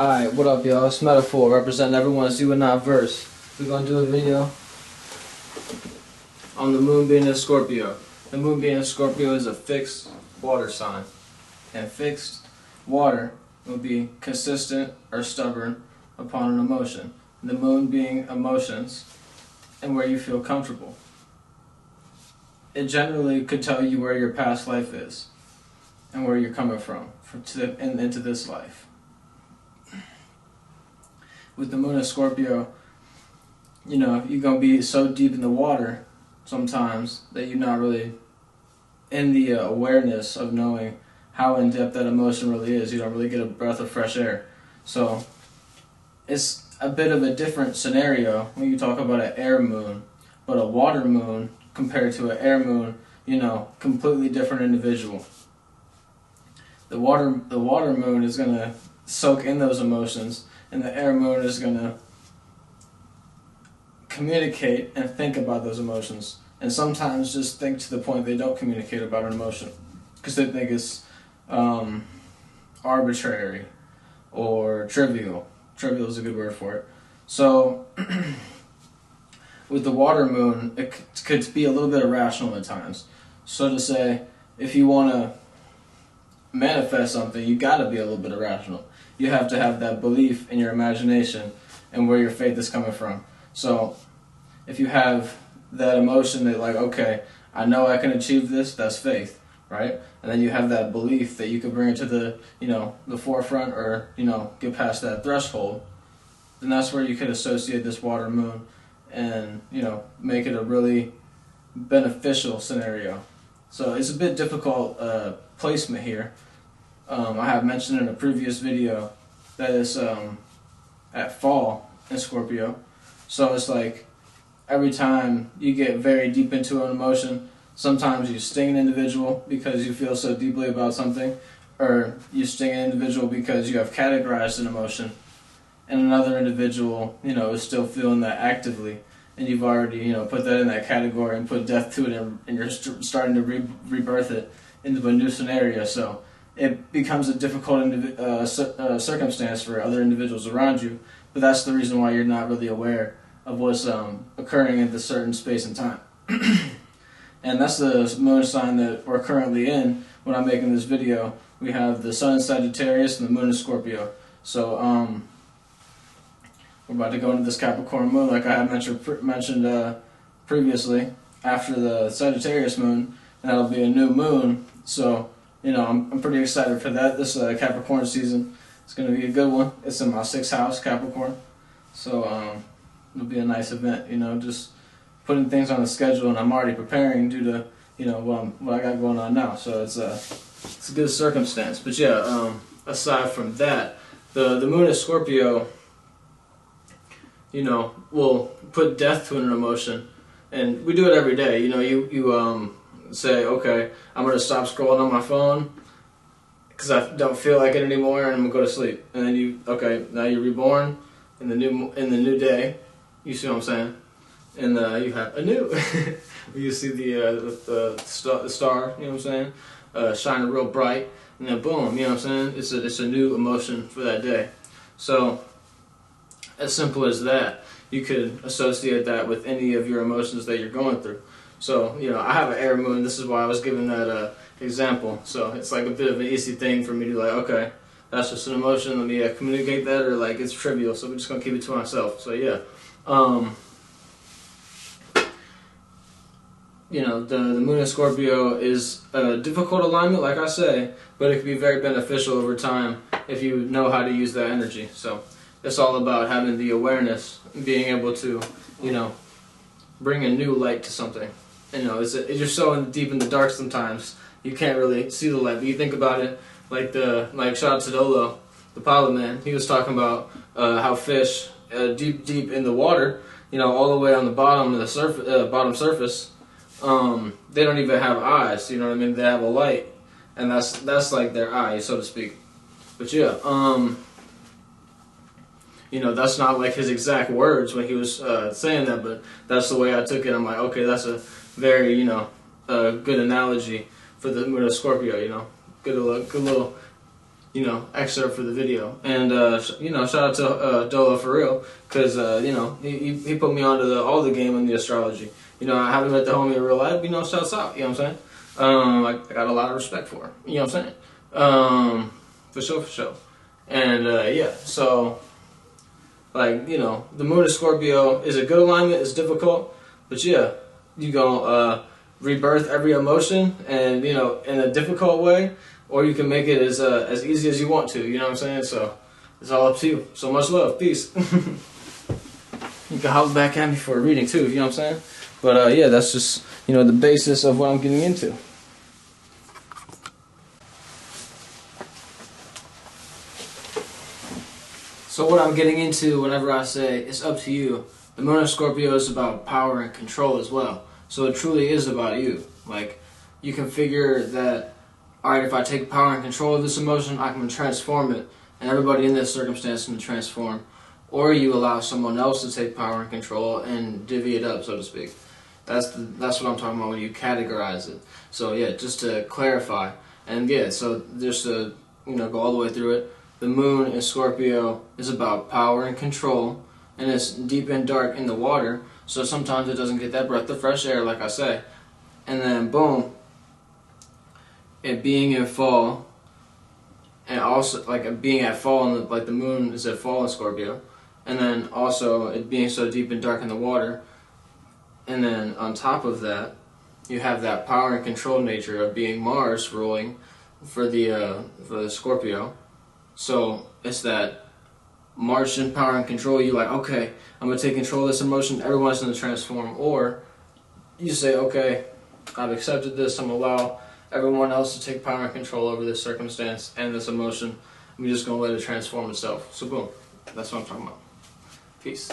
Alright, what up y'all? It's Metaphor representing everyone's you and not verse. We're gonna do a video on the moon being in Scorpio. The moon being in Scorpio is a fixed water sign. And fixed water will be consistent or stubborn upon an emotion. The moon being emotions and where you feel comfortable. It generally could tell you where your past life is and where you're coming from into this life. With the moon in Scorpio, you know, you're going to be so deep in the water sometimes that you're not really in the awareness of knowing how in-depth that emotion really is. You don't really get a breath of fresh air. So it's a bit of a different scenario when you talk about an air moon, but a water moon compared to an air moon, you know, completely different individual. The water moon is going to soak in those emotions, and the air moon is going to communicate and think about those emotions. And sometimes just think to the point they don't communicate about an emotion because they think it's arbitrary or trivial. Trivial is a good word for it. So with the water moon, it could be a little bit irrational at times. So to say, if you want to manifest something, you got to be a little bit irrational. You have to have that belief in your imagination and where your faith is coming from. So if you have that emotion that like, okay, I know I can achieve this, that's faith, right? And then you have that belief that you could bring it to the, you know, the forefront or, you know, get past that threshold, then that's where you could associate this water moon and, you know, make it a really beneficial scenario. So it's a bit difficult placement here. I have mentioned in a previous video that it's at fall in Scorpio. So it's like every time you get very deep into an emotion, sometimes you sting an individual because you feel so deeply about something, or you sting an individual because you have categorized an emotion, and another individual, you know, is still feeling that actively, and you've already, you know, put that in that category and put death to it, and you're starting to rebirth it into a new scenario. So it becomes a difficult circumstance for other individuals around you, but that's the reason why you're not really aware of what's occurring in this certain space and time. And that's the moon sign that we're currently in when I'm making this video. We have the sun in Sagittarius and the moon in Scorpio. So we're about to go into this Capricorn moon, like I had mentioned previously. After the Sagittarius moon, that'll be a new moon. So, you know, I'm pretty excited for that. This Capricorn season is going to be a good one. It's in my 6th house, Capricorn. So it'll be a nice event, you know, just putting things on the schedule, and I'm already preparing due to, you know, what I got going on now. So it's a good circumstance. But yeah, aside from that, the moon in Scorpio, you know, will put death to an emotion, and we do it every day. You know, you say, okay, I'm gonna stop scrolling on my phone because I don't feel like it anymore, and I'm gonna go to sleep. And then now you're reborn in the new day. You see what I'm saying? And you have a new. You see the star. You know what I'm saying? Shining real bright, and then boom. You know what I'm saying? It's a new emotion for that day. So as simple as that, you could associate that with any of your emotions that you're going through. So, you know, I have an air moon. This is why I was giving that example. So it's like a bit of an easy thing for me to like, okay, that's just an emotion. Let me communicate that, or like it's trivial, so we're just gonna keep it to myself. So yeah, you know, the moon in Scorpio is a difficult alignment, like I say, but it can be very beneficial over time if you know how to use that energy. So it's all about having the awareness, being able to, you know, bring a new light to something. You know, you're so deep in the dark sometimes you can't really see the light. But you think about it, like shout out to Dolo, the pilot man. He was talking about how fish deep in the water, you know, all the way on the bottom of the bottom surface, they don't even have eyes. You know what I mean? They have a light, and that's like their eyes, so to speak. But yeah, you know, that's not like his exact words when he was saying that, but that's the way I took it. I'm like, okay, that's a very, you know, good analogy for the moon of Scorpio. You know, good little excerpt for the video. And shout out to Dolo for real, because he put me onto all the game in the astrology. I haven't met the homie in real life, shouts out. You know what I'm saying? I got a lot of respect for him. You know what I'm saying? For sure. And so the moon in Scorpio is a good alignment. It's difficult, but yeah, you gonna rebirth every emotion, and in a difficult way, or you can make it as easy as you want to. You know what I'm saying? So it's all up to you. So much love, peace. You can holler back at me for a reading too. You know what I'm saying? But yeah, that's just the basis of what I'm getting into. So what I'm getting into whenever I say it's up to you, the moon of Scorpio is about power and control as well. So it truly is about you. Like, you can figure that, alright, if I take power and control of this emotion, I can transform it, and everybody in this circumstance can transform. Or you allow someone else to take power and control and divvy it up, so to speak. That's what I'm talking about when you categorize it. So yeah, just to clarify, and yeah, so just to go all the way through it. The moon in Scorpio is about power and control, and it's deep and dark in the water, so sometimes it doesn't get that breath of fresh air, like I say. And then boom, it being in fall, and also being at fall, and the moon is at fall in Scorpio, and then also it being so deep and dark in the water, and then on top of that, you have that power and control nature of being Mars ruling for the Scorpio. So it's that Martian power and control. You like, okay, I'm gonna take control of this emotion. Everyone's gonna transform. Or you say, okay, I've accepted this. I'm gonna allow everyone else to take power and control over this circumstance and this emotion. I'm just gonna let it transform itself. So boom, that's what I'm talking about. Peace.